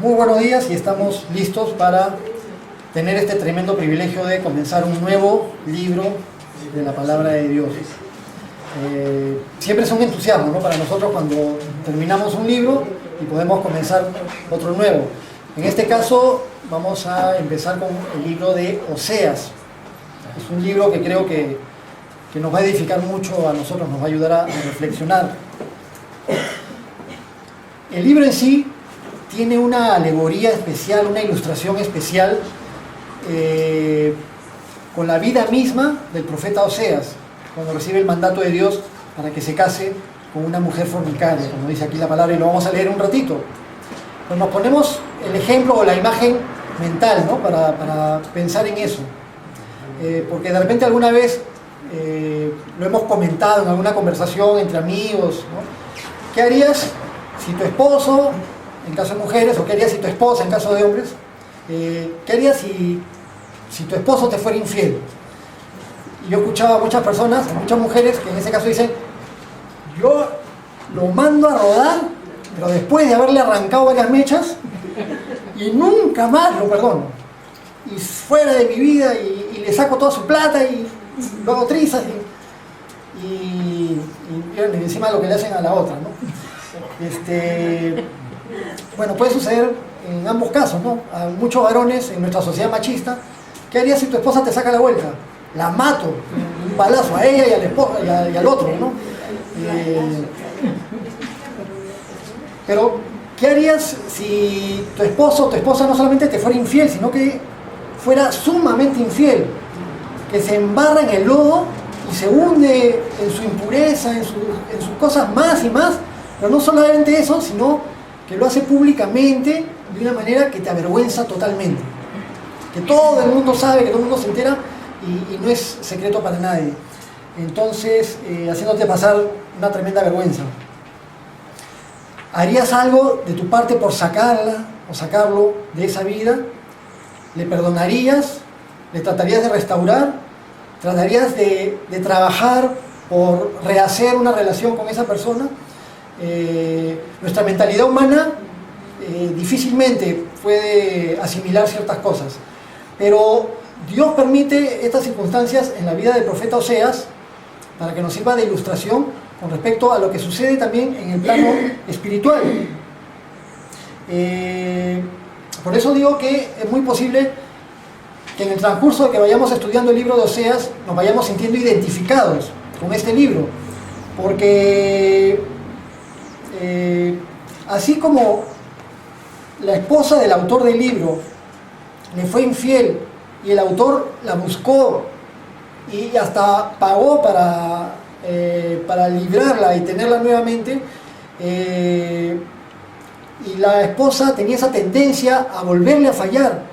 Muy buenos días y estamos listos para tener este tremendo privilegio de comenzar un nuevo libro de la palabra de Dios. Siempre es un entusiasmo, ¿no?, para nosotros cuando terminamos un libro y podemos comenzar otro nuevo. En este caso vamos a empezar con el libro de Oseas. Es un libro que creo que nos va a edificar mucho a nosotros, nos va a ayudar a reflexionar. El libro en sí tiene una alegoría especial, una ilustración especial con la vida misma del profeta Oseas, cuando recibe el mandato de Dios para que se case con una mujer fornicaria, como dice aquí la palabra, y lo vamos a leer un ratito. Pues nos ponemos el ejemplo o la imagen mental, ¿no?, para pensar en eso. Porque de repente alguna vez lo hemos comentado en alguna conversación entre amigos, ¿no? ¿Qué harías si tu esposo, en caso de mujeres, o qué harías si tu esposa, en caso de hombres, qué harías si tu esposo te fuera infiel? Y yo escuchaba a muchas personas, a muchas mujeres, que en ese caso dicen: yo lo mando a rodar, pero después de haberle arrancado varias mechas, y nunca más lo perdono. Y fuera de mi vida, y le saco toda su plata, y lo hago trizas, y encima lo que le hacen a la otra, ¿no? Bueno, puede suceder en ambos casos, ¿no? A muchos varones en nuestra sociedad machista. ¿Qué harías si tu esposa te saca la vuelta? La mato, un balazo a ella y al esposo y al otro, ¿no? Pero ¿qué harías si tu esposo o tu esposa no solamente te fuera infiel, sino que fuera sumamente infiel, que se embarra en el lodo y se hunde en su impureza, en sus cosas más y más? Pero no solamente eso, sino que lo hace públicamente de una manera que te avergüenza totalmente, que todo el mundo sabe, que todo el mundo se entera, y no es secreto para nadie. Entonces, haciéndote pasar una tremenda vergüenza. ¿Harías algo de tu parte por sacarla o sacarlo de esa vida? ¿Le perdonarías? ¿Le tratarías de restaurar? ¿Tratarías de trabajar por rehacer una relación con esa persona? Nuestra mentalidad humana difícilmente puede asimilar ciertas cosas, pero Dios permite estas circunstancias en la vida del profeta Oseas para que nos sirva de ilustración con respecto a lo que sucede también en el plano espiritual. Por eso digo que es muy posible que en el transcurso de que vayamos estudiando el libro de Oseas nos vayamos sintiendo identificados con este libro, porque así como la esposa del autor del libro le fue infiel y el autor la buscó y hasta pagó para librarla y tenerla nuevamente, y la esposa tenía esa tendencia a volverle a fallar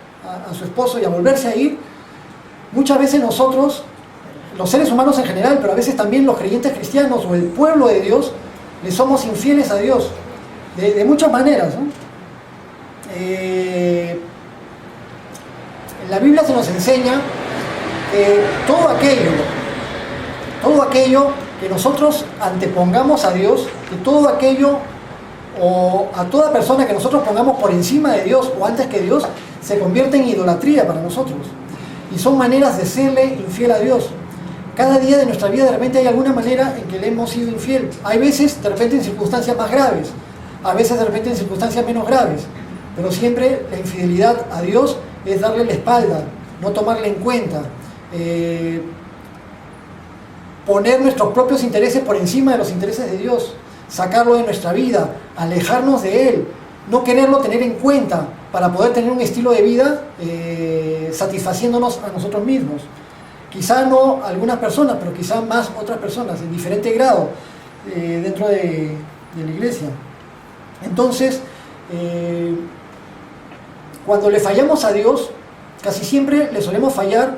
a su esposo y a volverse a ir, muchas veces nosotros, los seres humanos en general, pero a veces también los creyentes cristianos o el pueblo de Dios, le somos infieles a Dios de muchas maneras, ¿no? En la Biblia se nos enseña que todo aquello que nosotros antepongamos a Dios, que todo aquello o a toda persona que nosotros pongamos por encima de Dios o antes que Dios, se convierte en idolatría para nosotros, y son maneras de serle infiel a Dios. Cada día de nuestra vida de repente hay alguna manera en que le hemos sido infiel. Hay veces de repente en circunstancias más graves, a veces de repente en circunstancias menos graves, pero siempre la infidelidad a Dios es darle la espalda, no tomarle en cuenta, poner nuestros propios intereses por encima de los intereses de Dios, sacarlo de nuestra vida, alejarnos de Él, no quererlo tener en cuenta para poder tener un estilo de vida satisfaciéndonos a nosotros mismos. Quizá no algunas personas, pero quizá más otras personas, en diferente grado, dentro de la iglesia. Entonces, cuando le fallamos a Dios, casi siempre le solemos fallar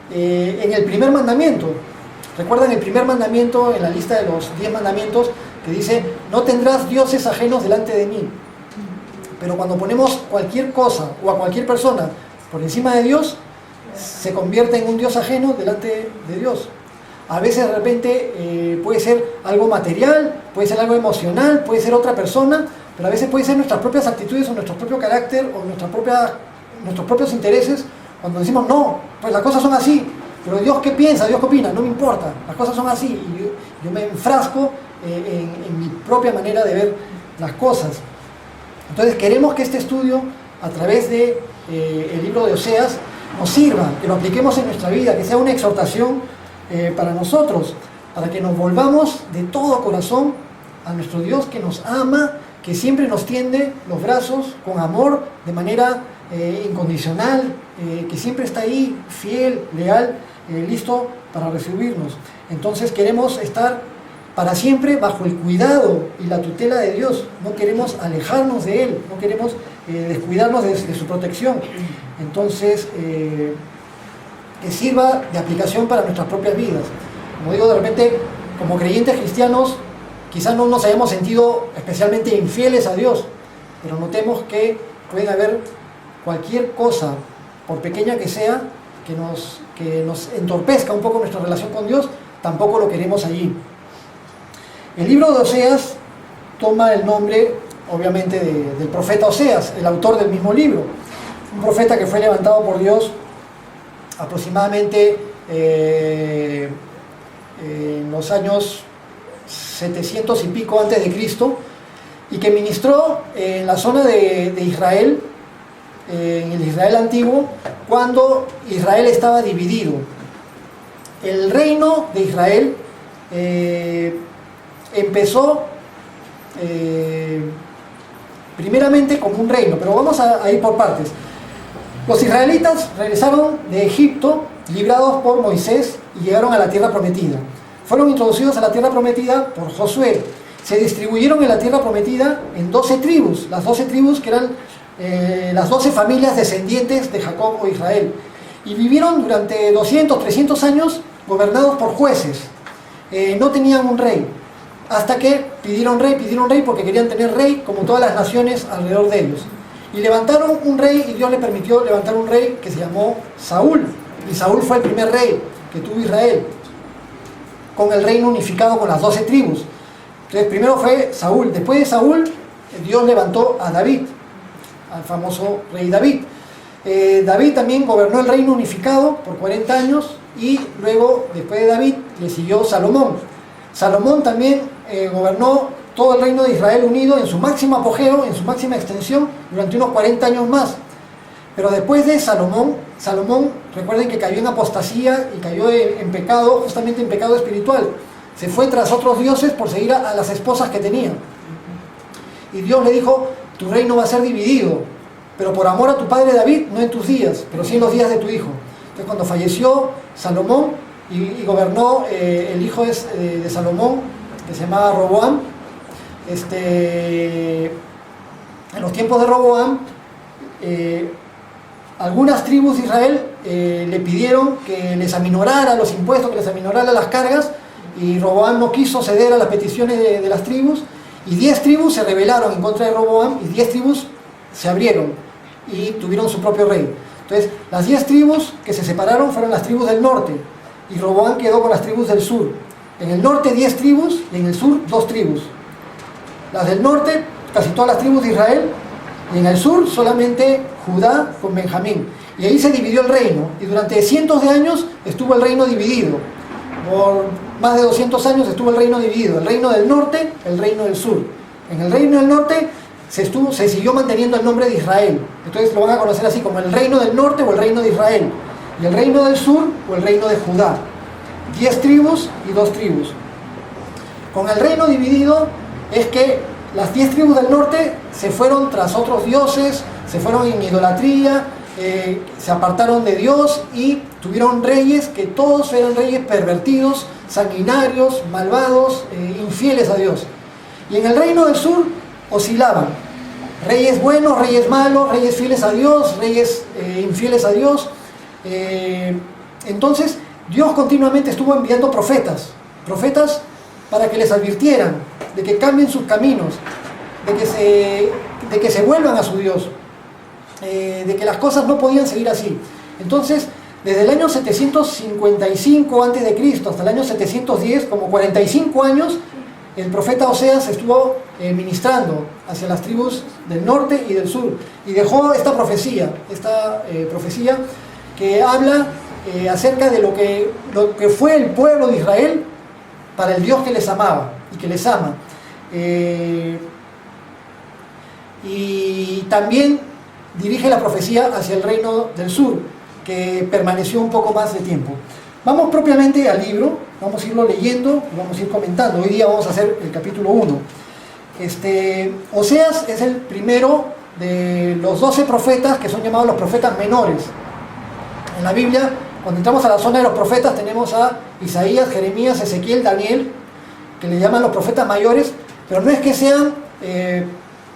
en el primer mandamiento. ¿Recuerdan el primer mandamiento en la lista de los 10 mandamientos que dice: no tendrás dioses ajenos delante de mí? Pero cuando ponemos cualquier cosa o a cualquier persona por encima de Dios, se convierte en un Dios ajeno delante de Dios. A veces de repente puede ser algo material, puede ser algo emocional, puede ser otra persona, pero a veces puede ser nuestras propias actitudes o nuestro propio carácter o nuestros propios intereses cuando decimos, no, pues las cosas son así, pero Dios qué piensa, Dios qué opina, no me importa, las cosas son así, y yo me enfrasco en mi propia manera de ver las cosas. Entonces queremos que este estudio, a través de el libro de Oseas, nos sirva, que lo apliquemos en nuestra vida, que sea una exhortación para nosotros, para que nos volvamos de todo corazón a nuestro Dios que nos ama, que siempre nos tiende los brazos con amor, de manera incondicional, que siempre está ahí, fiel, leal, listo para recibirnos. Entonces queremos estar para siempre bajo el cuidado y la tutela de Dios. No queremos alejarnos de Él, no queremos descuidarnos de su protección. Entonces, que sirva de aplicación para nuestras propias vidas. Como digo, de repente, como creyentes cristianos, quizás no nos hayamos sentido especialmente infieles a Dios, pero notemos que puede haber cualquier cosa, por pequeña que sea, que nos entorpezca un poco nuestra relación con Dios, tampoco lo queremos allí. El libro de Oseas toma el nombre, obviamente, del profeta Oseas, el autor del mismo libro. Un profeta que fue levantado por Dios aproximadamente en los años 700 y pico antes de Cristo, y que ministró en la zona de Israel, en el Israel antiguo, cuando Israel estaba dividido. El reino de Israel empezó primeramente como un reino, pero vamos a ir por partes. Los israelitas regresaron de Egipto, librados por Moisés, y llegaron a la tierra prometida. Fueron introducidos a la tierra prometida por Josué. Se distribuyeron en la tierra prometida en 12 tribus, las 12 tribus que eran las 12 familias descendientes de Jacob o Israel. Y vivieron durante 200, 300 años gobernados por jueces. No tenían un rey. Hasta que pidieron rey porque querían tener rey como todas las naciones alrededor de ellos. Y levantaron un rey, y Dios le permitió levantar un rey que se llamó Saúl. Y Saúl fue el primer rey que tuvo Israel, con el reino unificado con las 12 tribus. Entonces primero fue Saúl. Después de Saúl, Dios levantó a David, al famoso rey David. David también gobernó el reino unificado por 40 años, y luego, después de David, le siguió Salomón. Salomón también gobernó todo el reino de Israel unido en su máximo apogeo, en su máxima extensión, durante unos 40 años más. Pero después de Salomón, recuerden que cayó en apostasía y cayó en pecado, justamente en pecado espiritual. Se fue tras otros dioses por seguir a las esposas que tenía. Y Dios le dijo, tu reino va a ser dividido, pero por amor a tu padre David, no en tus días, pero sí en los días de tu hijo. Entonces cuando falleció Salomón y gobernó el hijo de Salomón, que se llamaba Roboam, en los tiempos de Roboam, algunas tribus de Israel le pidieron que les aminorara los impuestos, que les aminorara las cargas, y Roboam no quiso ceder a las peticiones de las tribus, y 10 tribus se rebelaron en contra de Roboam, y 10 tribus se abrieron y tuvieron su propio rey. Entonces, las 10 tribus que se separaron fueron las tribus del norte, y Roboam quedó con las tribus del sur. En el norte 10 tribus, y en el sur 2 tribus. Las del norte, casi todas las tribus de Israel, y en el sur solamente Judá con Benjamín. Y ahí se dividió el reino, y durante cientos de años estuvo el reino dividido. Por más de 200 años estuvo el reino dividido, el reino del norte, el reino del sur. En el reino del norte se siguió manteniendo el nombre de Israel. Entonces lo van a conocer así como el reino del norte o el reino de Israel. Y el reino del sur o el reino de Judá. 10 tribus y 2 tribus. Con el reino dividido es que las 10 tribus del norte se fueron tras otros dioses, se fueron en idolatría, se apartaron de Dios y tuvieron reyes que todos eran reyes pervertidos, sanguinarios, malvados, infieles a Dios. Y en el reino del sur oscilaban reyes buenos, reyes malos, reyes fieles a Dios, reyes infieles a Dios. Entonces Dios continuamente estuvo enviando profetas para que les advirtieran de que cambien sus caminos, de que se vuelvan a su Dios, de que las cosas no podían seguir así. Entonces, desde el año 755 a.C. hasta el año 710, como 45 años, el profeta Oseas estuvo ministrando hacia las tribus del norte y del sur, y dejó esta profecía que habla acerca de lo que fue el pueblo de Israel para el Dios que les amaba y que les ama. Y también dirige la profecía hacia el reino del sur, que permaneció un poco más de tiempo. Vamos propiamente al libro, vamos a irlo leyendo y vamos a ir comentando. Hoy día vamos a hacer el capítulo 1. Oseas es el primero de los 12 profetas que son llamados los profetas menores. En la Biblia, cuando entramos a la zona de los profetas, tenemos a Isaías, Jeremías, Ezequiel, Daniel, que le llaman los profetas mayores, pero no es que sean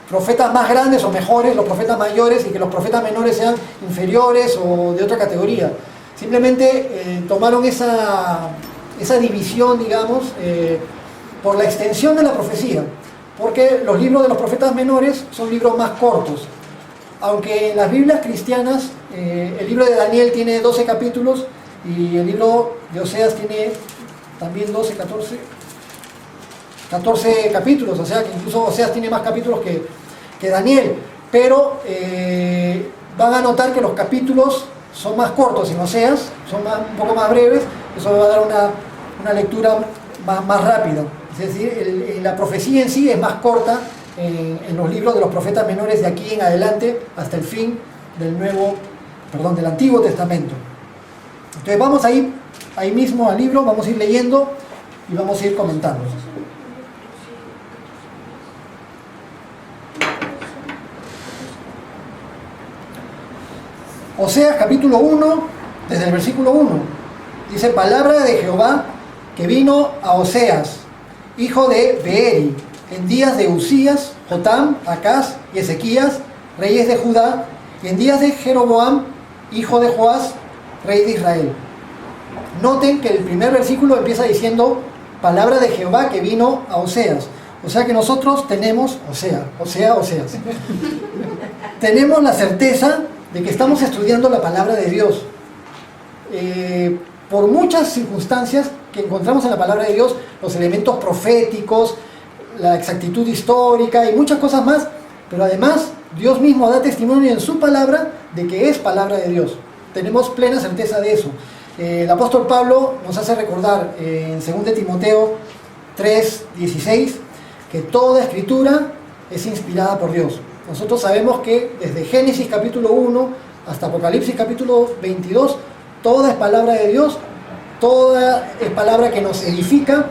profetas más grandes o mejores los profetas mayores y que los profetas menores sean inferiores o de otra categoría. Simplemente tomaron esa división, digamos, por la extensión de la profecía, porque los libros de los profetas menores son libros más cortos. Aunque en las Biblias cristianas el libro de Daniel tiene 12 capítulos y el libro de Oseas tiene también 14 capítulos, o sea que incluso Oseas tiene más capítulos que Daniel, pero van a notar que los capítulos son más cortos en Oseas, son un poco más breves, eso va a dar una lectura más rápida. Es decir, la profecía en sí es más corta en los libros de los profetas menores de aquí en adelante hasta el fin del Antiguo Testamento. Entonces vamos a ir ahí mismo al libro, vamos a ir leyendo y vamos a ir comentando. Oseas capítulo 1, desde el versículo 1, dice: palabra de Jehová que vino a Oseas, hijo de Beeri, en días de Usías, Jotam, Acaz y Ezequías, reyes de Judá, y en días de Jeroboam, hijo de Joás, rey de Israel. Noten que el primer versículo empieza diciendo palabra de Jehová que vino a Oseas. O sea que nosotros tenemos, Oseas, tenemos la certeza de que estamos estudiando la palabra de Dios. Por muchas circunstancias que encontramos en la palabra de Dios, los elementos proféticos, la exactitud histórica y muchas cosas más, pero además Dios mismo da testimonio en su palabra de que es palabra de Dios. Tenemos plena certeza de eso. El apóstol Pablo nos hace recordar en 2 Timoteo 3:16 que toda escritura es inspirada por Dios. Nosotros sabemos que desde Génesis capítulo 1 hasta Apocalipsis capítulo 22, toda es palabra de Dios, toda es palabra que nos edifica,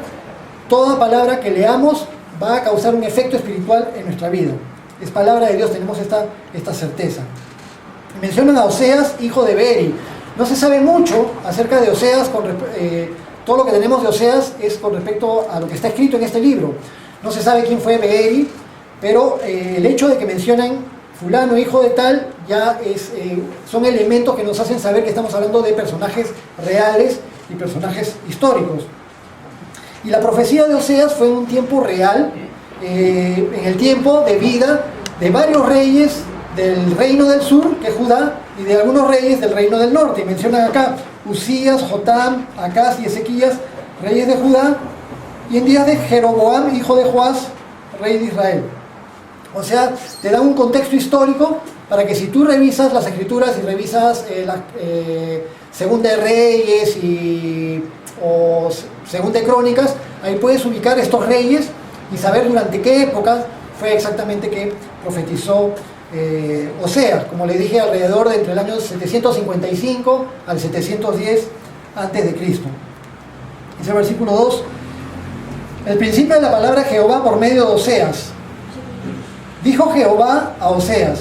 toda palabra que leamos va a causar un efecto espiritual en nuestra vida. Es palabra de Dios, tenemos esta certeza. Mencionan a Oseas, hijo de Beeri. No se sabe mucho acerca de Oseas, todo lo que tenemos de Oseas es con respecto a lo que está escrito en este libro. No se sabe quién fue Beeri, pero el hecho de que mencionan fulano, hijo de tal, ya son elementos que nos hacen saber que estamos hablando de personajes reales y personajes históricos. Y la profecía de Oseas fue en un tiempo real, en el tiempo de vida de varios reyes del reino del sur, que es Judá, y de algunos reyes del reino del norte. Y mencionan acá Usías, Jotam, Acaz y Ezequías, reyes de Judá, y en días de Jeroboam, hijo de Joás, rey de Israel. O sea, te da un contexto histórico para que si tú revisas las escrituras y revisas Segunda de Reyes o Segunda de Crónicas, ahí puedes ubicar estos reyes y saber durante qué época fue exactamente que profetizó Oseas, como le dije, alrededor de entre el año 755 al 710 a.C. Dice el versículo 2: el principio de la palabra Jehová por medio de Oseas. Dijo Jehová a Oseas: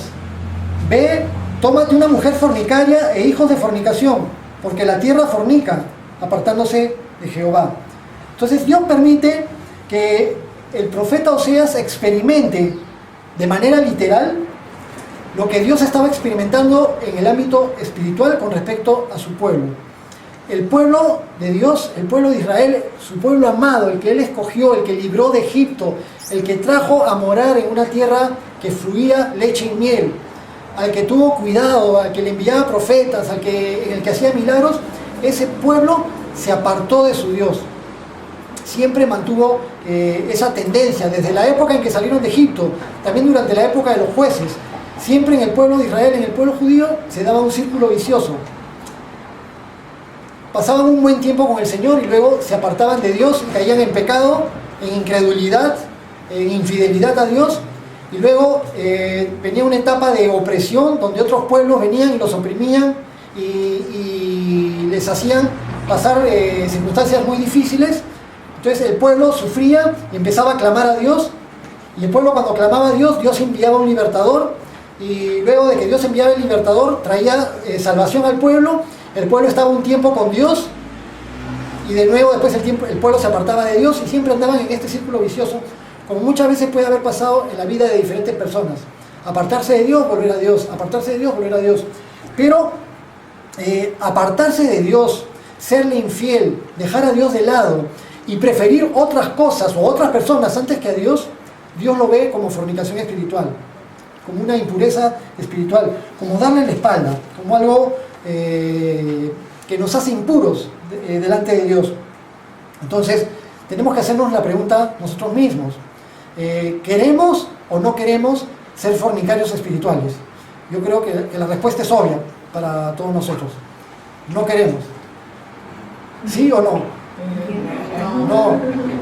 ve, tómate una mujer fornicaria e hijos de fornicación, porque la tierra fornica, apartándose de Jehová. Entonces Dios permite que el profeta Oseas experimente de manera literal lo que Dios estaba experimentando en el ámbito espiritual con respecto a su pueblo. El pueblo de Dios, el pueblo de Israel, su pueblo amado, el que Él escogió, el que libró de Egipto, el que trajo a morar en una tierra que fluía leche y miel, al que tuvo cuidado, al que le enviaba profetas, en el que hacía milagros, ese pueblo se apartó de su Dios. siempre mantuvo esa tendencia, desde la época en que salieron de Egipto, también durante la época de los jueces. Siempre en el pueblo de Israel, en el pueblo judío, se daba un círculo vicioso. Pasaban un buen tiempo con el Señor y luego se apartaban de Dios y caían en pecado, en incredulidad, en infidelidad a Dios. Y luego venía una etapa de opresión donde otros pueblos venían y los oprimían y les hacían pasar circunstancias muy difíciles. Entonces el pueblo sufría y empezaba a clamar a Dios. Y el pueblo, cuando clamaba a Dios, Dios enviaba un libertador. Y luego de que Dios enviaba el libertador, traía salvación al pueblo. El pueblo estaba un tiempo con Dios. Y de nuevo después el pueblo se apartaba de Dios y siempre andaban en este círculo vicioso, como muchas veces puede haber pasado en la vida de diferentes personas. Apartarse de Dios, volver a Dios, apartarse de Dios, volver a Dios. Pero apartarse de Dios, serle infiel, dejar a Dios de lado y preferir otras cosas o otras personas antes que a Dios, Dios lo ve como fornicación espiritual, como una impureza espiritual, como darle la espalda, como algo que nos hace impuros delante de Dios. Entonces, tenemos que hacernos la pregunta nosotros mismos. ¿Queremos o no queremos ser fornicarios espirituales? Yo creo que la respuesta es obvia para todos nosotros. No queremos. ¿Sí o no?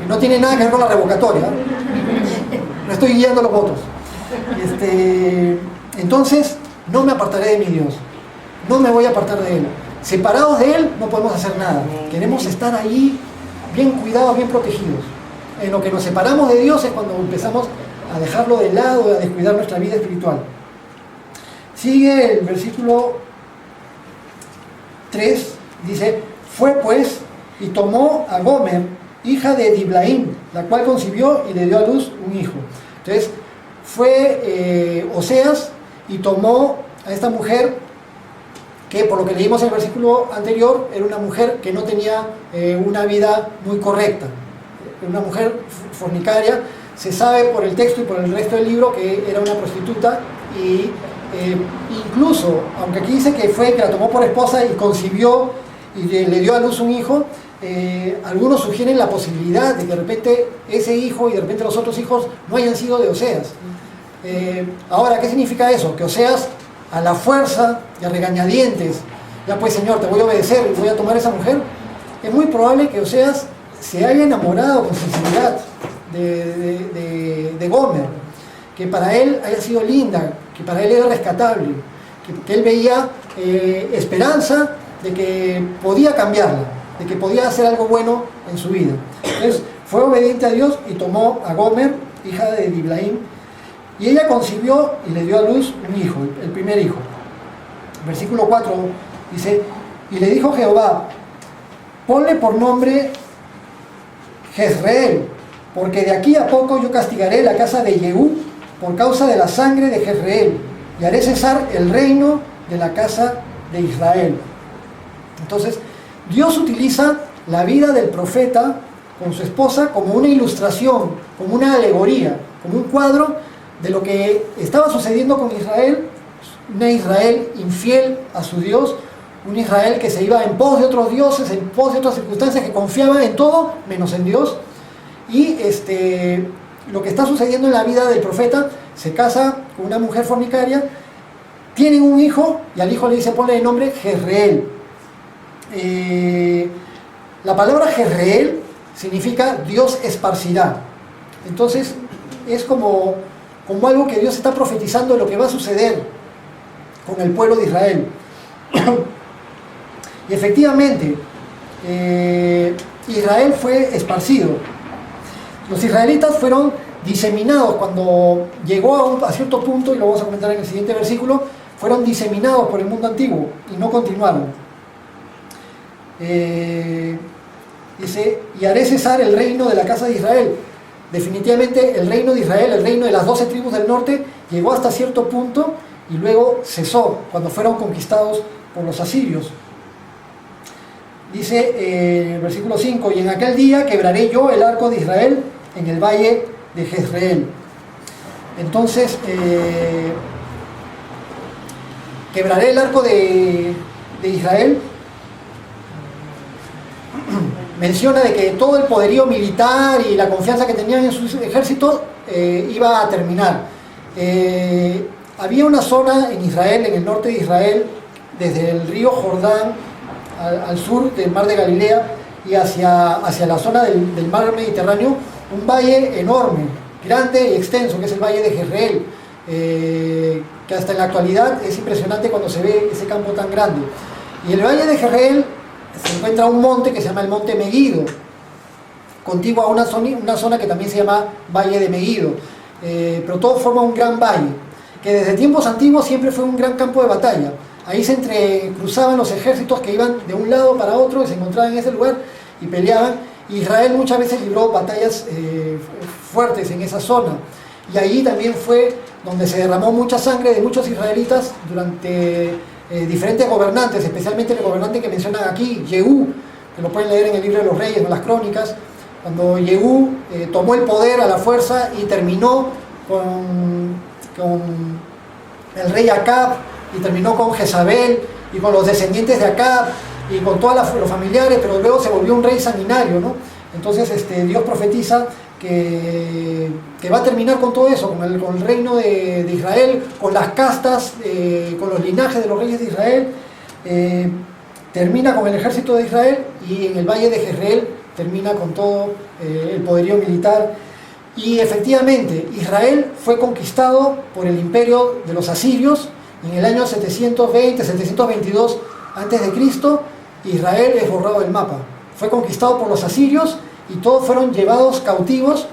No tiene nada que ver con la revocatoria. No estoy guiando los votos. Entonces, no me apartaré de mi Dios. No me voy a apartar de Él. Separados de Él no podemos hacer nada. Queremos estar ahí bien cuidados, bien protegidos. En lo que nos separamos de Dios es cuando empezamos a dejarlo de lado, a descuidar nuestra vida espiritual. Sigue el versículo 3, dice: fue pues y tomó a Gomer, hija de Diblaim, la cual concibió y le dio a luz un hijo. Entonces fue Oseas y tomó a esta mujer, que por lo que leímos en el versículo anterior, era una mujer que no tenía una vida muy correcta, una mujer fornicaria. Se sabe por el texto y por el resto del libro que era una prostituta, y incluso, aunque aquí dice que la tomó por esposa y concibió y le dio a luz un hijo, algunos sugieren la posibilidad de que de repente ese hijo y de repente los otros hijos no hayan sido de Oseas. Ahora, ¿qué significa eso? Que Oseas, a la fuerza y a regañadientes, ya pues Señor, te voy a obedecer y voy a tomar a esa mujer. Es muy probable que Oseas se haya enamorado con sinceridad de Gomer, que para él haya sido linda, que para él era rescatable, que él veía esperanza de que podía cambiarla, de que podía hacer algo bueno en su vida. Entonces fue obediente a Dios y tomó a Gomer, hija de Diblaim, y ella concibió y le dio a luz un hijo, el primer hijo. Versículo 4 dice: y le dijo Jehová: ponle por nombre Jezreel, porque de aquí a poco yo castigaré la casa de Jehú por causa de la sangre de Jezreel, y haré cesar el reino de la casa de Israel. Entonces, Dios utiliza la vida del profeta con su esposa como una ilustración, como una alegoría, como un cuadro de lo que estaba sucediendo con Israel, una Israel infiel a su Dios, un Israel que se iba en pos de otros dioses, en pos de otras circunstancias, que confiaba en todo menos en Dios. Y lo que está sucediendo en la vida del profeta: se casa con una mujer fornicaria, tienen un hijo y al hijo le dice: ponle de nombre Jezreel. La palabra Jezreel significa Dios esparcirá. Entonces es como algo que Dios está profetizando de lo que va a suceder con el pueblo de Israel. Y efectivamente, Israel fue esparcido. Los israelitas fueron diseminados cuando llegó a cierto punto, y lo vamos a comentar en el siguiente versículo. Fueron diseminados por el mundo antiguo y no continuaron. Dice: y haré cesar el reino de la casa de Israel. Definitivamente el reino de Israel, el reino de las 12 tribus del norte, llegó hasta cierto punto y luego cesó cuando fueron conquistados por los asirios. Dice versículo 5: y en aquel día quebraré yo el arco de Israel en el valle de Jezreel. Entonces quebraré el arco de Israel. menciona de que todo el poderío militar y la confianza que tenían en su ejército iba a terminar. Había una zona en Israel, en el norte de Israel, desde el río Jordán al sur del mar de Galilea y hacia la zona del mar Mediterráneo, un valle enorme, grande y extenso, que es el valle de Jezreel, que hasta en la actualidad es impresionante cuando se ve ese campo tan grande. Y en el valle de Jezreel se encuentra un monte que se llama el monte Meguido, contiguo a una zona que también se llama Valle de Meguido, pero todo forma un gran valle, que desde tiempos antiguos siempre fue un gran campo de batalla. Ahí se entrecruzaban los ejércitos que iban de un lado para otro y se encontraban en ese lugar y peleaban. Israel muchas veces libró batallas fuertes en esa zona, y allí también fue donde se derramó mucha sangre de muchos israelitas durante diferentes gobernantes, especialmente el gobernante que mencionan aquí, Jehú, que lo pueden leer en el libro de los Reyes, en las Crónicas, cuando Jehú tomó el poder a la fuerza y terminó con el rey Acab, y terminó con Jezabel y con los descendientes de Acab y con todos los familiares, pero luego se volvió un rey sanguinario, ¿no? Entonces Dios profetiza que va a terminar con todo eso, con el reino de Israel, con las castas, con los linajes de los reyes de Israel, termina con el ejército de Israel, y en el valle de Jezreel termina con todo el poderío militar. Y efectivamente Israel fue conquistado por el imperio de los asirios en el año 722 a.C. Israel es borrado del mapa, fue conquistado por los asirios y todos fueron llevados cautivos,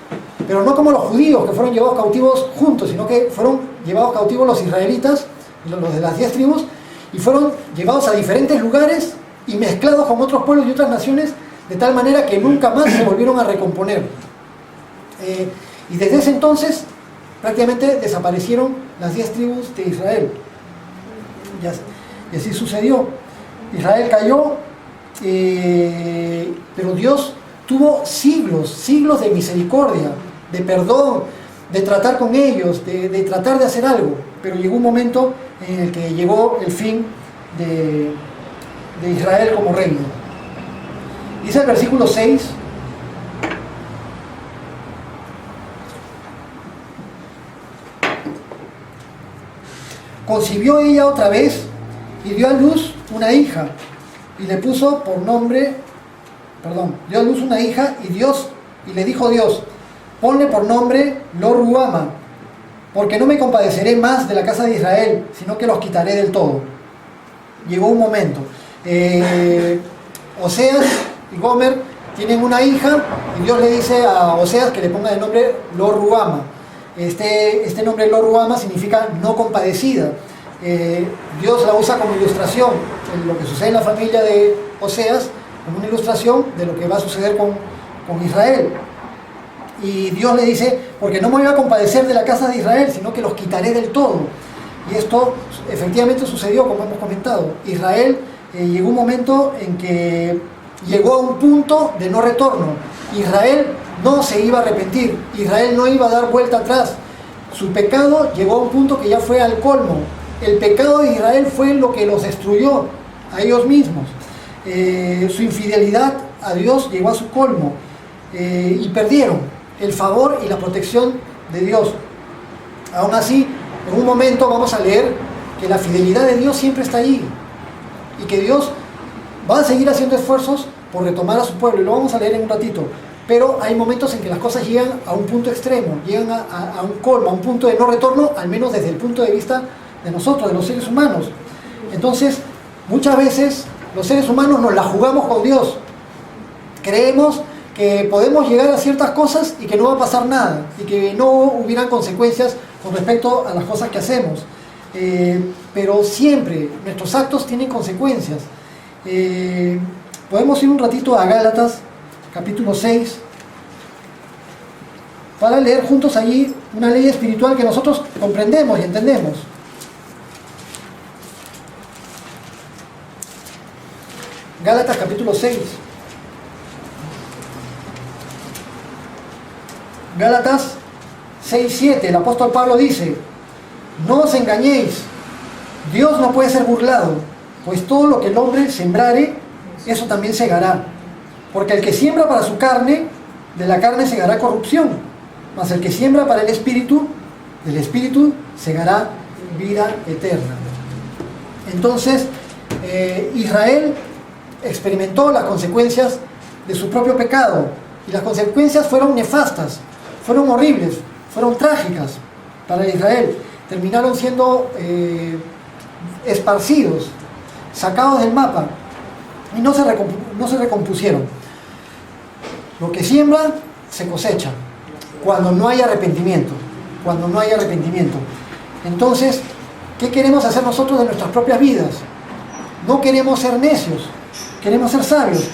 pero no como los judíos que fueron llevados cautivos juntos, sino que fueron llevados cautivos los israelitas, los de las 10 tribus, y fueron llevados a diferentes lugares y mezclados con otros pueblos y otras naciones, de tal manera que nunca más se volvieron a recomponer. Y desde ese entonces prácticamente desaparecieron las 10 tribus de Israel. Y así sucedió. Israel cayó, pero Dios tuvo siglos de misericordia, de perdón, de tratar con ellos, de tratar de hacer algo. Pero llegó un momento en el que llegó el fin de Israel como reino. Dice el versículo 6: concibió ella otra vez y dio a luz una hija, y le puso por nombre, dio a luz una hija, y le dijo Dios: ponle por nombre Lo-Ruhama, porque no me compadeceré más de la casa de Israel, sino que los quitaré del todo. Llegó un momento. Oseas y Gomer tienen una hija, y Dios le dice a Oseas que le ponga el nombre Lo-Ruhama. Este nombre Lo-Ruhama significa no compadecida. Dios la usa como ilustración, lo que sucede en la familia de Oseas, como una ilustración de lo que va a suceder con Israel. Y Dios le dice: porque no me voy a compadecer de la casa de Israel, sino que los quitaré del todo. Y esto efectivamente sucedió, como hemos comentado. Israel llegó un momento en que llegó a un punto de no retorno. Israel no se iba a arrepentir, Israel no iba a dar vuelta atrás. Su pecado llegó a un punto que ya fue al colmo. El pecado de Israel fue lo que los destruyó a ellos mismos. Su infidelidad a Dios llegó a su colmo, y perdieron el favor y la protección de Dios. Aún así, en un momento vamos a leer que la fidelidad de Dios siempre está allí, y que Dios va a seguir haciendo esfuerzos por retomar a su pueblo, y lo vamos a leer en un ratito. Pero hay momentos en que las cosas llegan a un punto extremo, llegan a un colmo, a un punto de no retorno, al menos desde el punto de vista de nosotros, de los seres humanos. Entonces, muchas veces los seres humanos nos la jugamos con Dios. Creemos que podemos llegar a ciertas cosas y que no va a pasar nada, y que no hubieran consecuencias con respecto a las cosas que hacemos. Pero siempre nuestros actos tienen consecuencias. Podemos ir un ratito a Gálatas, capítulo 6, para leer juntos allí una ley espiritual que nosotros comprendemos y entendemos. Gálatas capítulo 6. Gálatas 6:7, el apóstol Pablo dice: no os engañéis, Dios no puede ser burlado, pues todo lo que el hombre sembrare, eso también segará. Porque el que siembra para su carne, de la carne segará corrupción, mas el que siembra para el Espíritu, del Espíritu segará vida eterna. Entonces, Israel experimentó las consecuencias de su propio pecado, y las consecuencias fueron nefastas, fueron horribles, fueron trágicas para Israel. Terminaron siendo esparcidos, sacados del mapa, y no se recompusieron. Lo que siembra se cosecha cuando no hay arrepentimiento. Cuando no hay arrepentimiento. Entonces, ¿qué queremos hacer nosotros de nuestras propias vidas? No queremos ser necios, queremos ser sabios.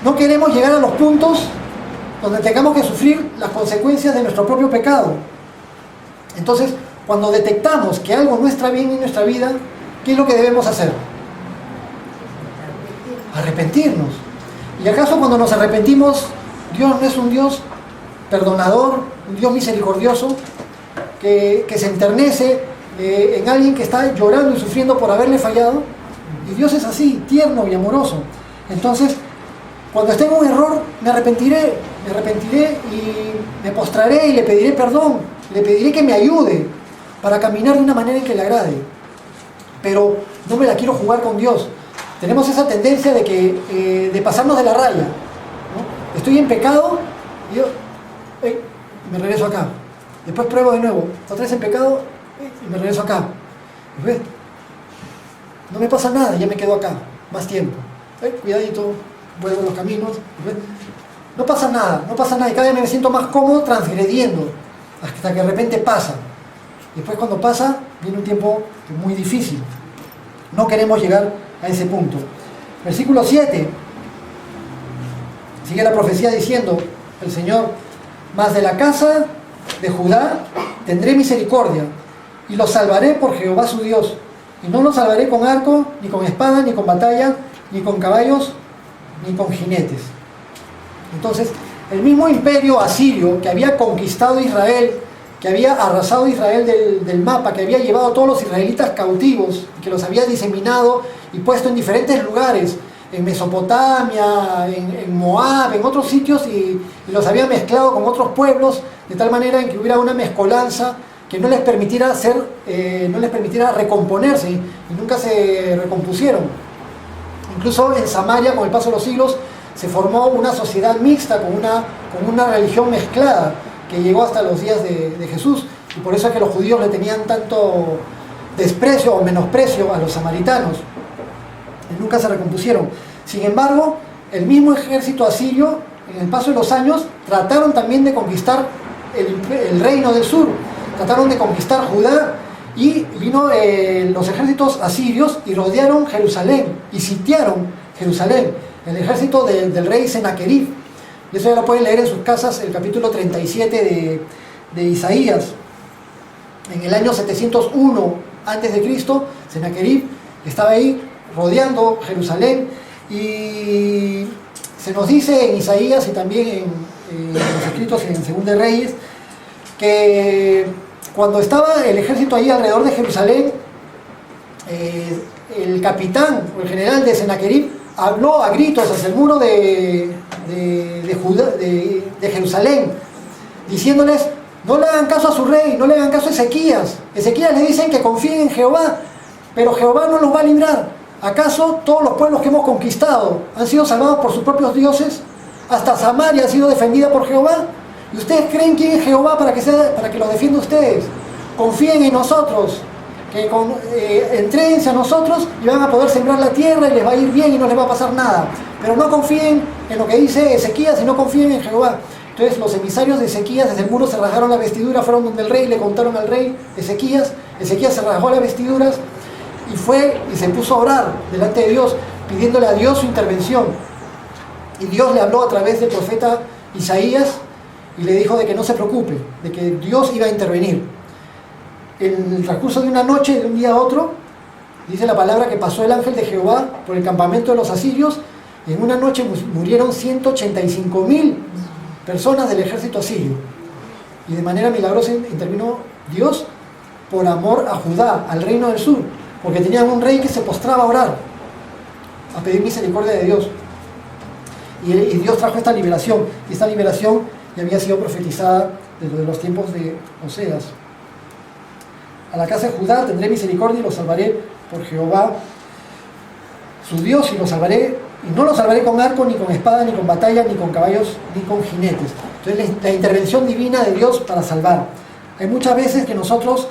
No queremos llegar a los puntos donde tengamos que sufrir las consecuencias de nuestro propio pecado. Entonces, cuando detectamos que algo no está bien en nuestra vida, ¿qué es lo que debemos hacer? Arrepentirnos. ¿Y acaso cuando nos arrepentimos, Dios no es un Dios perdonador, un Dios misericordioso, que se enternece en alguien que está llorando y sufriendo por haberle fallado? Y Dios es así, tierno y amoroso. Entonces, cuando esté en un error, me arrepentiré y me postraré y le pediré perdón, le pediré que me ayude para caminar de una manera en que le agrade. Pero no me la quiero jugar con Dios. Tenemos esa tendencia de pasarnos de la raya, ¿no? Estoy en pecado y yo me regreso acá. Después pruebo de nuevo, otra vez en pecado y me regreso acá. ¿Ves? No me pasa nada, ya me quedo acá, más tiempo. Cuidadito, vuelvo a los caminos. ¿Ves? No pasa nada, y cada vez me siento más cómodo transgrediendo, hasta que de repente pasa. Después cuando pasa, viene un tiempo muy difícil. No queremos llegar a ese punto. Versículo 7. Sigue la profecía diciendo el Señor: mas de la casa de Judá tendré misericordia, y los salvaré por Jehová su Dios. Y no los salvaré con arco, ni con espada, ni con batalla, ni con caballos, ni con jinetes. Entonces, el mismo imperio asirio que había conquistado Israel, que había arrasado Israel del mapa, que había llevado a todos los israelitas cautivos, que los había diseminado y puesto en diferentes lugares, en Mesopotamia, en Moab, en otros sitios, y los había mezclado con otros pueblos, de tal manera en que hubiera una mezcolanza que no les permitiera recomponerse, y nunca se recompusieron. Incluso en Samaria, con el paso de los siglos, se formó una sociedad mixta con una religión mezclada que llegó hasta los días de Jesús, y por eso es que los judíos le tenían tanto desprecio o menosprecio a los samaritanos, y nunca se recompusieron. Sin embargo, el mismo ejército asirio, en el paso de los años, trataron también de conquistar el reino del sur, trataron de conquistar Judá, y vino los ejércitos asirios y rodearon Jerusalén y sitiaron Jerusalén, el ejército del rey Senaquerib. Y eso ya lo pueden leer en sus casas, el capítulo 37 de Isaías. En el año 701 a.C., Senaquerib estaba ahí rodeando Jerusalén, y se nos dice en Isaías y también en los escritos en Según de Reyes, que cuando estaba el ejército ahí alrededor de Jerusalén, el capitán o el general de Senaquerib habló a gritos hacia el muro de Jerusalén, diciéndoles: no le hagan caso a su rey, no le hagan caso a Ezequías. Ezequías le dicen que confíen en Jehová, pero Jehová no los va a librar. ¿Acaso todos los pueblos que hemos conquistado han sido salvados por sus propios dioses? Hasta Samaria ha sido defendida por Jehová. ¿Y ustedes creen quién es Jehová para que los defienda ustedes? Confíen en nosotros, entréguense a nosotros y van a poder sembrar la tierra y les va a ir bien y no les va a pasar nada. Pero no confíen en lo que dice Ezequías y no confíen en Jehová. Entonces los emisarios de Ezequías desde el muro se rasgaron la vestidura, fueron donde el rey, le contaron al rey Ezequías se rasgó las vestiduras y fue y se puso a orar delante de Dios, pidiéndole a Dios su intervención. Y Dios le habló a través del profeta Isaías y le dijo de que no se preocupe, de que Dios iba a intervenir. En el transcurso de una noche, de un día a otro, dice la palabra que pasó el ángel de Jehová por el campamento de los asirios, y en una noche murieron 185,000 personas del ejército asirio. Y de manera milagrosa intervino Dios por amor a Judá, al reino del sur, porque tenían un rey que se postraba a orar, a pedir misericordia de Dios. y Dios trajo esta liberación. Y esta liberación ya había sido profetizada desde los tiempos de Oseas. A la casa de Judá tendré misericordia y los salvaré por Jehová, su Dios, y los salvaré, y no los salvaré con arco, ni con espada, ni con batalla, ni con caballos, ni con jinetes. Entonces la intervención divina de Dios para salvar. Hay muchas veces que nosotros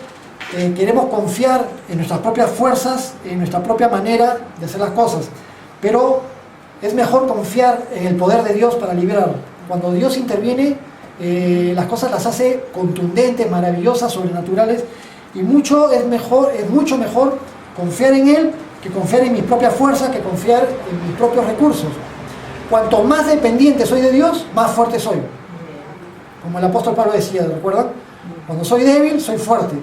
queremos confiar en nuestras propias fuerzas, en nuestra propia manera de hacer las cosas, pero es mejor confiar en el poder de Dios para liberar. Cuando Dios interviene, las cosas las hace contundentes, maravillosas, sobrenaturales, y es mucho mejor confiar en Él que confiar en mis propias fuerzas, que confiar en mis propios recursos. Cuanto más dependiente soy de Dios, más fuerte soy. Como el apóstol Pablo decía, ¿recuerdan? Cuando soy débil, soy fuerte.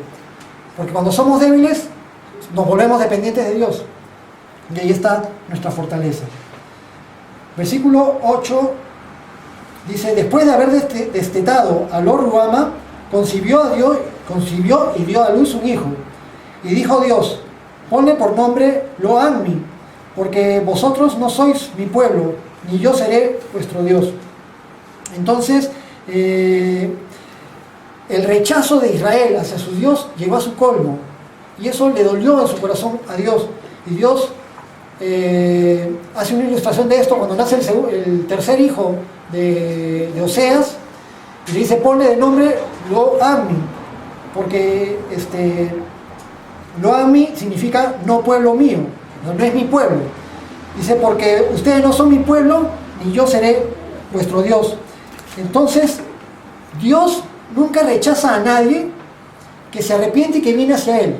Porque cuando somos débiles, nos volvemos dependientes de Dios. Y ahí está nuestra fortaleza. Versículo 8 dice: después de haber destetado a Lo-Ruhama, concibió y dio a luz un hijo. Y dijo Dios: ponle por nombre Lo-Ammi, porque vosotros no sois mi pueblo, ni yo seré vuestro Dios. Entonces, el rechazo de Israel hacia su Dios llegó a su colmo, y eso le dolió en su corazón a Dios. Y Dios hace una ilustración de esto cuando nace el tercer hijo de Oseas, y le dice: ponle de nombre Lo-Ammi, porque Lo-Ammi significa no pueblo mío, no es mi pueblo. Dice: porque ustedes no son mi pueblo, ni yo seré vuestro Dios. Entonces, Dios nunca rechaza a nadie que se arrepiente y que viene hacia Él.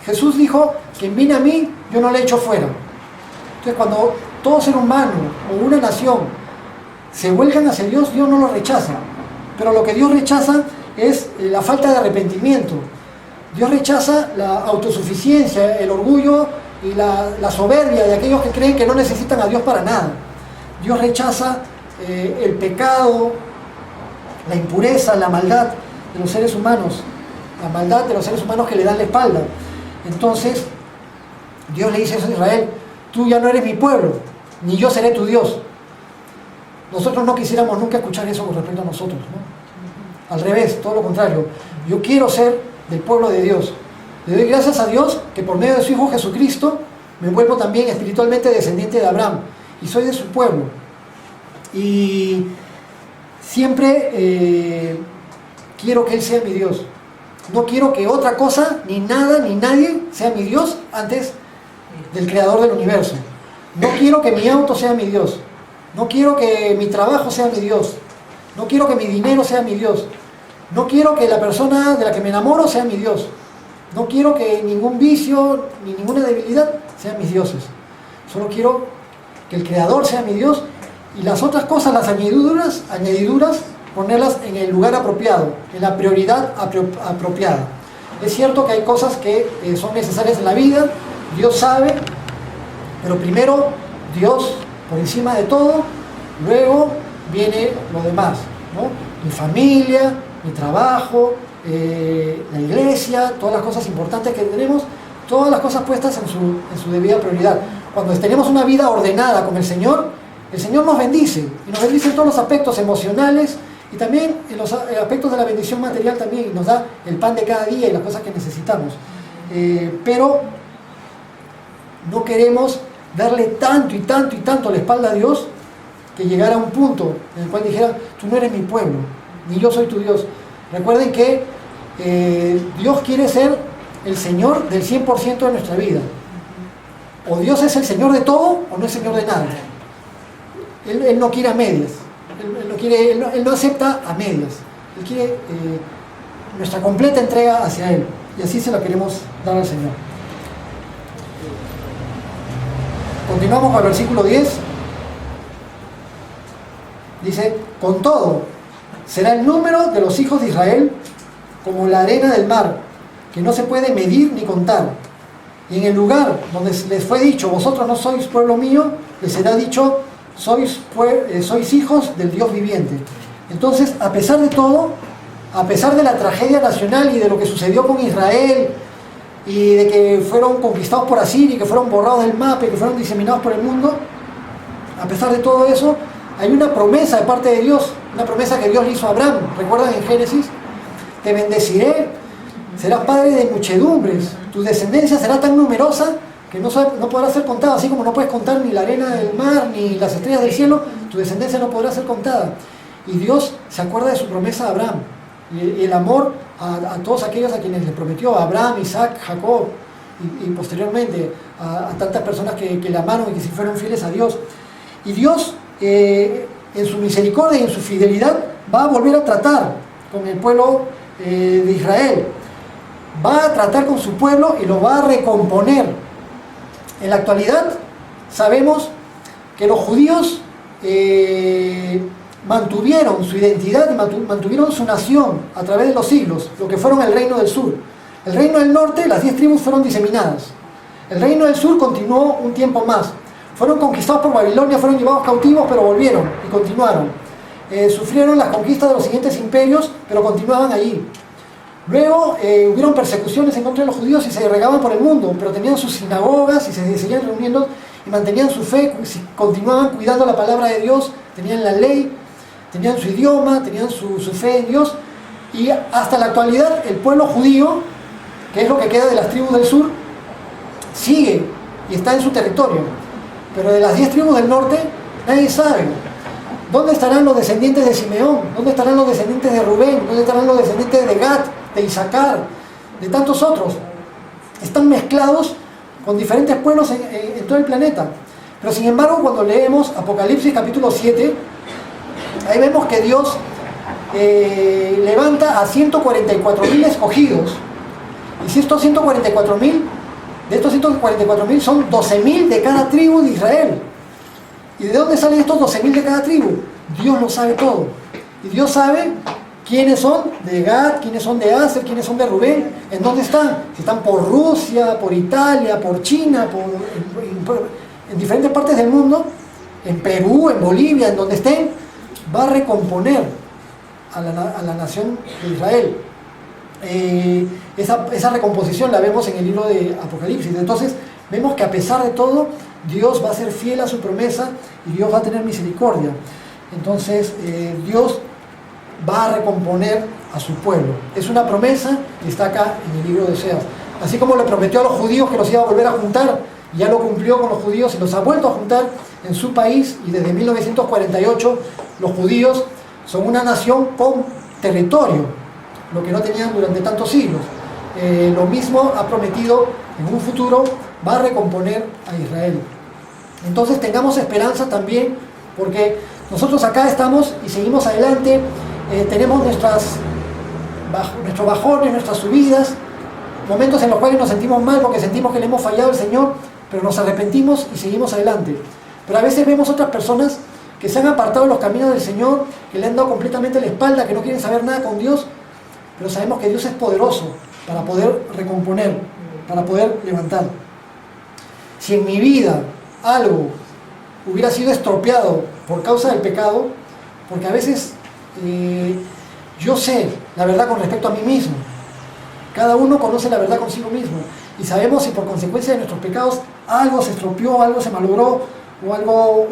Jesús dijo: quien viene a mí, yo no le echo fuera. Entonces, cuando todo ser humano o una nación se vuelcan hacia Dios, Dios no lo rechaza. Pero lo que Dios rechaza es la falta de arrepentimiento. Dios rechaza la autosuficiencia, el orgullo y la soberbia de aquellos que creen que no necesitan a Dios para nada. Dios rechaza el pecado, la impureza, la maldad de los seres humanos, la maldad de los seres humanos que le dan la espalda. Entonces, Dios le dice a Israel: tú ya no eres mi pueblo, ni yo seré tu Dios. Nosotros no quisiéramos nunca escuchar eso con respecto a nosotros, ¿no? Al revés, todo lo contrario. Yo quiero ser del pueblo de Dios. Le doy gracias a Dios que por medio de su Hijo Jesucristo me vuelvo también espiritualmente descendiente de Abraham y soy de su pueblo. Y siempre quiero que Él sea mi Dios. No quiero que otra cosa, ni nada, ni nadie sea mi Dios antes del Creador del universo. No quiero que mi auto sea mi Dios. No quiero que mi trabajo sea mi Dios. No quiero que mi dinero sea mi Dios. No quiero que la persona de la que me enamoro sea mi Dios. No quiero que ningún vicio ni ninguna debilidad sean mis dioses. Solo quiero que el Creador sea mi Dios, y las otras cosas, las añadiduras, ponerlas en el lugar apropiado, en la prioridad apropiada. Es cierto que hay cosas que son necesarias en la vida, Dios sabe, pero primero Dios por encima de todo, luego viene lo demás, ¿no? Mi familia, mi trabajo, la iglesia, todas las cosas importantes que tenemos, todas las cosas puestas en su debida prioridad. Cuando tenemos una vida ordenada con el Señor nos bendice, y nos bendice en todos los aspectos emocionales, y también en los aspectos de la bendición material también, y nos da el pan de cada día y las cosas que necesitamos. Pero no queremos darle tanto y tanto y tanto la espalda a Dios, que llegara a un punto en el cual dijera: tú no eres mi pueblo, ni yo soy tu Dios. Recuerden que Dios quiere ser el Señor del 100% de nuestra vida. O Dios es el Señor de todo, o no es Señor de nada. Él no quiere a medias. Él no acepta a medias. Él quiere nuestra completa entrega hacia Él. Y así se la queremos dar al Señor. Continuamos con el versículo 10. Dice: con todo, será el número de los hijos de Israel como la arena del mar, que no se puede medir ni contar. Y en el lugar donde les fue dicho: vosotros no sois pueblo mío, les será dicho: sois hijos del Dios viviente. Entonces, a pesar de todo, a pesar de la tragedia nacional y de lo que sucedió con Israel, y de que fueron conquistados por Asiria, y que fueron borrados del mapa y que fueron diseminados por el mundo, a pesar de todo eso, Hay una promesa de parte de Dios, una promesa que Dios le hizo a Abraham. ¿Recuerdan en Génesis? Te bendeciré, serás padre de muchedumbres, tu descendencia será tan numerosa que no podrá ser contada, así como no puedes contar ni la arena del mar, ni las estrellas del cielo, tu descendencia no podrá ser contada. Y Dios se acuerda de su promesa a Abraham, y el amor a todos aquellos a quienes le prometió, a Abraham, Isaac, Jacob, y posteriormente a tantas personas que le amaron y que se fueron fieles a Dios. Y Dios, en su misericordia y en su fidelidad, va a volver a tratar con el pueblo de Israel. Va a tratar con su pueblo y lo va a recomponer. En la actualidad sabemos que los judíos mantuvieron su identidad y mantuvieron su nación a través de los siglos, lo que fueron el reino del sur. El reino del norte, las 10 tribus fueron diseminadas. El reino del sur continuó un tiempo más. Fueron conquistados por Babilonia, fueron llevados cautivos, pero volvieron y continuaron. Sufrieron las conquistas de los siguientes imperios, pero continuaban allí. Luego hubieron persecuciones en contra de los judíos y se regaban por el mundo, pero tenían sus sinagogas y se seguían reuniendo y mantenían su fe, continuaban cuidando la palabra de Dios, tenían la ley, tenían su idioma, tenían su fe en Dios. Y hasta la actualidad el pueblo judío, que es lo que queda de las tribus del sur, sigue y está en su territorio. Pero de las 10 tribus del norte nadie sabe. ¿Dónde estarán los descendientes de Simeón? ¿Dónde estarán los descendientes de Rubén? ¿Dónde estarán los descendientes de Gad, de Isaacar, de tantos otros? Están mezclados con diferentes pueblos en todo el planeta. Pero sin embargo, cuando leemos Apocalipsis capítulo 7, ahí vemos que Dios levanta a 144.000 escogidos. Y si estos 144.000, de estos 144.000 son 12.000 de cada tribu de Israel. ¿Y de dónde salen estos 12.000 de cada tribu? Dios lo sabe todo. Y Dios sabe quiénes son de Gad, quiénes son de Aser, quiénes son de Rubén, en dónde están. Si están por Rusia, por Italia, por China, en diferentes partes del mundo, en Perú, en Bolivia, en donde estén, va a recomponer a la nación de Israel. Esa recomposición la vemos en el libro de Apocalipsis. Entonces vemos que a pesar de todo Dios va a ser fiel a su promesa y Dios va a tener misericordia. Entonces Dios va a recomponer a su pueblo. Es una promesa que está acá en el libro de Oseas. Así como le prometió a los judíos que los iba a volver a juntar, ya lo cumplió con los judíos y los ha vuelto a juntar en su país. Y desde 1948 los judíos son una nación con territorio, lo que no tenían durante tantos siglos. Lo mismo ha prometido en un futuro, va a recomponer a Israel. Entonces tengamos esperanza también, porque nosotros acá estamos y seguimos adelante. Tenemos nuestros bajones, nuestras subidas, momentos en los cuales nos sentimos mal porque sentimos que le hemos fallado al Señor, pero nos arrepentimos y seguimos adelante. Pero a veces vemos otras personas que se han apartado de los caminos del Señor, que le han dado completamente la espalda, que no quieren saber nada con Dios, pero sabemos que Dios es poderoso para poder recomponer, para poder levantar. Si en mi vida algo hubiera sido estropeado por causa del pecado, porque a veces yo sé la verdad con respecto a mí mismo, cada uno conoce la verdad consigo mismo, y sabemos si por consecuencia de nuestros pecados algo se estropeó, algo se malogró, o algo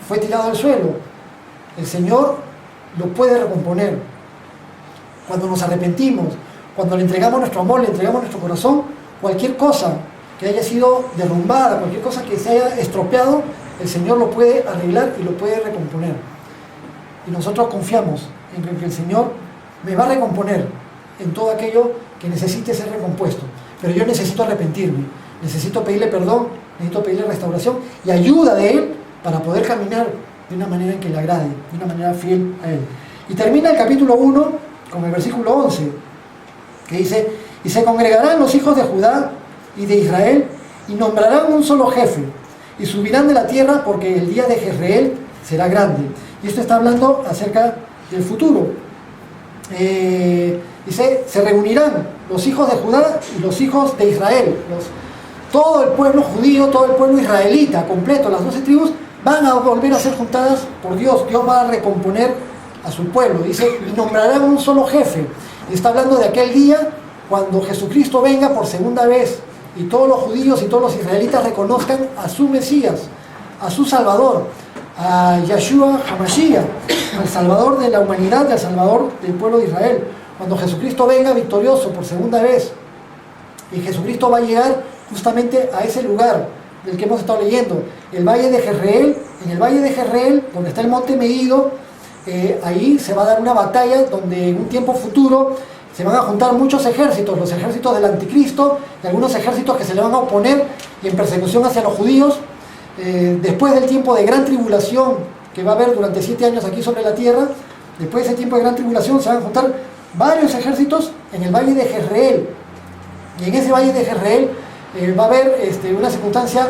fue tirado al suelo. El Señor lo puede recomponer. Cuando nos arrepentimos, cuando le entregamos nuestro amor, le entregamos nuestro corazón, cualquier cosa que haya sido derrumbada, cualquier cosa que se haya estropeado, el Señor lo puede arreglar y lo puede recomponer. Y nosotros confiamos en que el Señor me va a recomponer en todo aquello que necesite ser recompuesto. Pero yo necesito arrepentirme, necesito pedirle perdón, necesito pedirle restauración y ayuda de Él para poder caminar de una manera en que le agrade, de una manera fiel a Él. Y termina el capítulo 1 con el versículo 11, que dice: y se congregarán los hijos de Judá y de Israel, y nombrarán un solo jefe, y subirán de la tierra, porque el día de Jezreel será grande. Y esto está hablando acerca del futuro. Dice: se reunirán los hijos de Judá y los hijos de Israel. Todo el pueblo judío, todo el pueblo israelita completo, las 12 tribus, van a volver a ser juntadas por Dios. Dios va a recomponer a su pueblo. Dice: y nombrarán un solo jefe. Y está hablando de aquel día cuando Jesucristo venga por segunda vez y todos los judíos y todos los israelitas reconozcan a su Mesías, a su Salvador, a Yeshua HaMashiach, al Salvador de la humanidad, al Salvador del pueblo de Israel. Cuando Jesucristo venga victorioso por segunda vez, y Jesucristo va a llegar justamente a ese lugar del que hemos estado leyendo, el Valle de Jezreel. En el Valle de Jezreel, donde está el monte Megido, ahí se va a dar una batalla donde en un tiempo futuro se van a juntar muchos ejércitos, los ejércitos del anticristo y algunos ejércitos que se le van a oponer y en persecución hacia los judíos. Después del tiempo de gran tribulación que va a haber durante 7 años aquí sobre la tierra, después de ese tiempo de gran tribulación se van a juntar varios ejércitos en el Valle de Jezreel. Y en ese Valle de Jezreel va a haber una circunstancia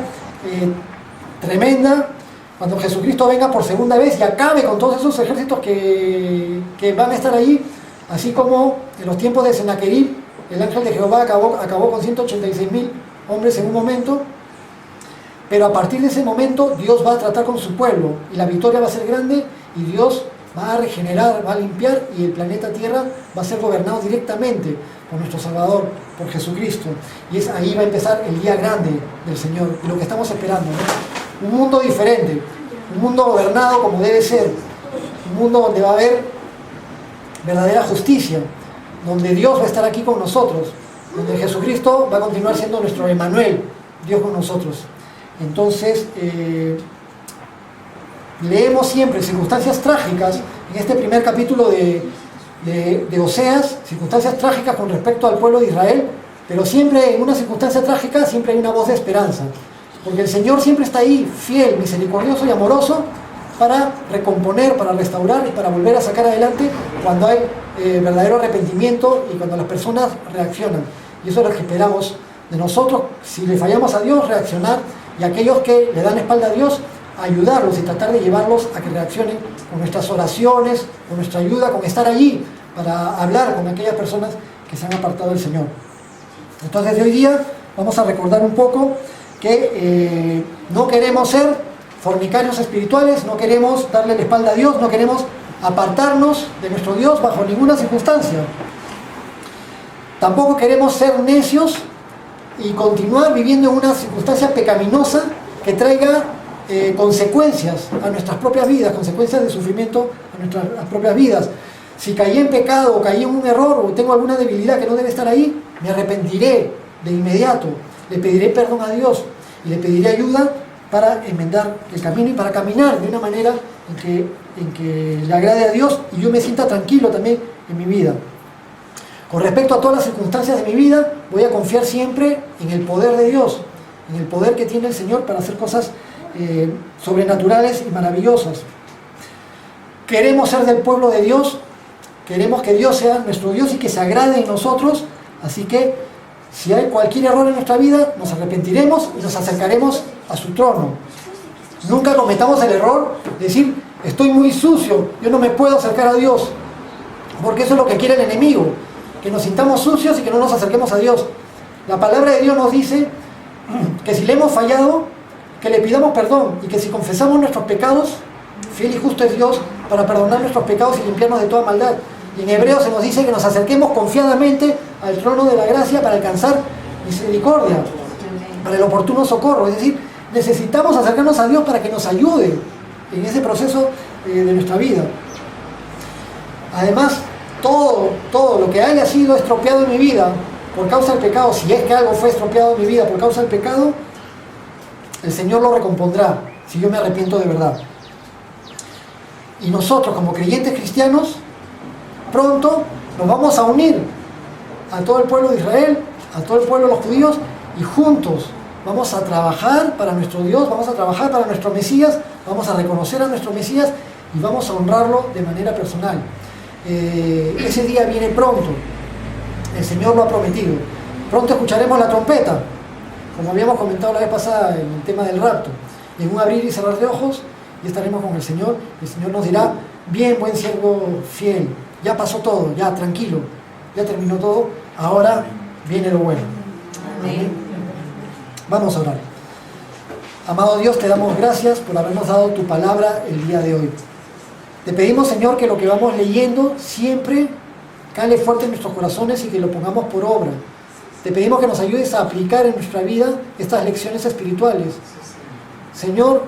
tremenda cuando Jesucristo venga por segunda vez y acabe con todos esos ejércitos que van a estar allí, así como en los tiempos de Sennacherib, el ángel de Jehová acabó con 186,000 hombres en un momento. Pero a partir de ese momento Dios va a tratar con su pueblo y la victoria va a ser grande y Dios va a regenerar, va a limpiar y el planeta Tierra va a ser gobernado directamente por nuestro Salvador, por Jesucristo. Y ahí va a empezar el día grande del Señor y lo que estamos esperando, ¿no? Un mundo diferente, un mundo gobernado como debe ser, un mundo donde va a haber verdadera justicia, donde Dios va a estar aquí con nosotros, donde Jesucristo va a continuar siendo nuestro Emmanuel, Dios con nosotros. Entonces, leemos siempre circunstancias trágicas en este primer capítulo de Oseas, circunstancias trágicas con respecto al pueblo de Israel, pero siempre en una circunstancia trágica siempre hay una voz de esperanza, porque el Señor siempre está ahí, fiel, misericordioso y amoroso, para recomponer, para restaurar y para volver a sacar adelante cuando hay verdadero arrepentimiento y cuando las personas reaccionan. Y eso es lo que esperamos de nosotros, si le fallamos a Dios, reaccionar, y aquellos que le dan espalda a Dios, ayudarlos y tratar de llevarlos a que reaccionen con nuestras oraciones, con nuestra ayuda, con estar allí para hablar con aquellas personas que se han apartado del Señor. Entonces, de hoy día vamos a recordar un poco que no queremos ser fornicarios espirituales, no queremos darle la espalda a Dios, no queremos apartarnos de nuestro Dios bajo ninguna circunstancia. Tampoco queremos ser necios y continuar viviendo en una circunstancia pecaminosa que traiga consecuencias a nuestras propias vidas, consecuencias de sufrimiento a nuestras propias vidas. Si caí en pecado o caí en un error o tengo alguna debilidad que no debe estar ahí, me arrepentiré de inmediato, le pediré perdón a Dios y le pediré ayuda para enmendar el camino y para caminar de una manera en que le agrade a Dios y yo me sienta tranquilo también en mi vida. Con respecto a todas las circunstancias de mi vida, voy a confiar siempre en el poder de Dios, en el poder que tiene el Señor para hacer cosas sobrenaturales y maravillosas. Queremos ser del pueblo de Dios, queremos que Dios sea nuestro Dios y que se agrade en nosotros, así que si hay cualquier error en nuestra vida, nos arrepentiremos y nos acercaremos a su trono. Nunca cometamos el error de decir, estoy muy sucio, yo no me puedo acercar a Dios, porque eso es lo que quiere el enemigo, que nos sintamos sucios y que no nos acerquemos a Dios. La palabra de Dios nos dice que si le hemos fallado, que le pidamos perdón y que si confesamos nuestros pecados, fiel y justo es Dios para perdonar nuestros pecados y limpiarnos de toda maldad. Y en Hebreos se nos dice que nos acerquemos confiadamente al trono de la gracia para alcanzar misericordia, para el oportuno socorro. Es decir, necesitamos acercarnos a Dios para que nos ayude en ese proceso de nuestra vida. Además, todo lo que haya sido estropeado en mi vida por causa del pecado, si es que algo fue estropeado en mi vida por causa del pecado, el Señor lo recompondrá si yo me arrepiento de verdad. Y nosotros como creyentes cristianos pronto nos vamos a unir a todo el pueblo de Israel, a todo el pueblo de los judíos, y juntos vamos a trabajar para nuestro Dios, vamos a trabajar para nuestro Mesías, vamos a reconocer a nuestro Mesías y vamos a honrarlo de manera personal. Ese día viene pronto, el Señor lo ha prometido. Pronto escucharemos la trompeta, como habíamos comentado la vez pasada en el tema del rapto. En un abrir y cerrar de ojos y estaremos con el Señor. El Señor nos dirá, bien, buen siervo fiel, ya pasó todo, ya tranquilo, ya terminó todo, ahora viene lo bueno. Amén. Vamos a orar. Amado Dios, te damos gracias por habernos dado tu palabra el día de hoy. Te pedimos, Señor, que lo que vamos leyendo siempre cale fuerte en nuestros corazones y que lo pongamos por obra. Te pedimos que nos ayudes a aplicar en nuestra vida estas lecciones espirituales. Señor,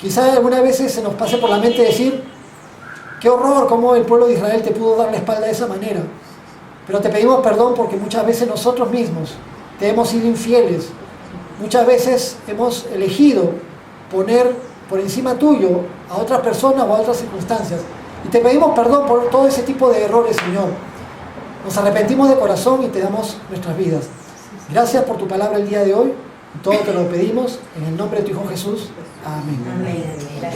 Quizá algunas veces se nos pase por la mente decir, qué horror cómo el pueblo de Israel te pudo dar la espalda de esa manera. Pero te pedimos perdón porque muchas veces nosotros mismos te hemos sido infieles. Muchas veces hemos elegido poner por encima tuyo a otras personas o a otras circunstancias. Y te pedimos perdón por todo ese tipo de errores, Señor. Nos arrepentimos de corazón y te damos nuestras vidas. Gracias por tu palabra el día de hoy. Todo te lo pedimos en el nombre de tu Hijo Jesús. Amén. Amén.